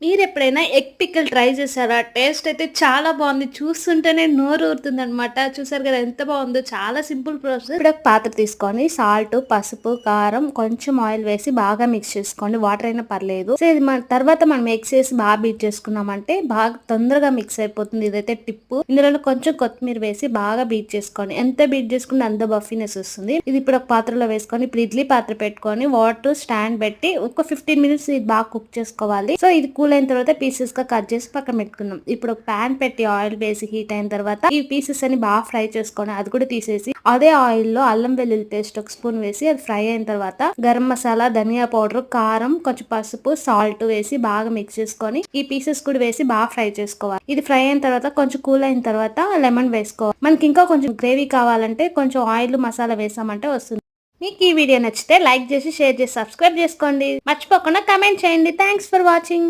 మీరెప్పుడైనా egg pickle try చేసారా? Taste అయితే చాలా బావుంది. చూస్తుంటేనే నోరూరుతుందనమాట. చూసారు కదా ఎంత బావుందో. చాలా సింపుల్ ప్రాసెస్. ఇప్పుడు ఒక పాత్ర తీసుకొని సాల్ట్, పసుపు, కారం, కొంచెం ఆయిల్ వేసి బాగా మిక్స్ చేసుకోండి. వాటర్ అయినా పర్లేదు. సో ఇది తర్వాత మనం ఎగ్స్ ఏసి బాగా బీట్ చేసుకున్నామంటే బాగా తొందరగా మిక్స్ అయిపోతుంది. ఇదైతే టిప్పు. ఇందులో కొంచెం కొత్తిమీర వేసి బాగా బీట్ చేసుకోండి. ఎంత బీట్ చేసుకుంటే అంత బఫీనెస్ వస్తుంది. ఇది ఇప్పుడు ఒక పాత్రలో వేసుకొని ఇప్పుడు ఇడ్లీ పాత్ర పెట్టుకొని వాటర్ స్టాండ్ పెట్టి ఒక 15 మినిట్స్ ఇది బాగా కుక్ చేసుకోవాలి. సో ఇది కూల్ అయిన తర్వాత పీసెస్ గా కట్ చేసి పక్కన పెట్టుకుందాం. ఇప్పుడు ఒక ప్యాన్ పెట్టి ఆయిల్ వేసి హీట్ అయిన తర్వాత ఈ పీసెస్ అని బాగా ఫ్రై చేసుకొని అది కూడా తీసేసి అదే ఆయిల్ లో అల్లం వెల్లుల్లి పేస్ట్ ఒక స్పూన్ వేసి అది ఫ్రై అయిన తర్వాత గరం మసాలా, ధనియా పౌడర్, కారం, కొంచెం పసుపు, సాల్ట్ వేసి బాగా మిక్స్ చేసుకొని ఈ పీసెస్ కూడా వేసి బాగా ఫ్రై చేసుకోవాలి. ఇది ఫ్రై అయిన తర్వాత కొంచెం కూల్ అయిన తర్వాత లెమన్ వేసుకోవాలి. మనకి ఇంకా కొంచెం గ్రేవీ కావాలంటే కొంచెం ఆయిల్ మసాలా వేసామంటే వస్తుంది. మీకు ఈ వీడియో నచ్చితే లైక్ చేసి షేర్ చేసి సబ్స్క్రైబ్ చేసుకోండి. మర్చిపోకుండా కమెంట్ చేయండి. Thanks for watching.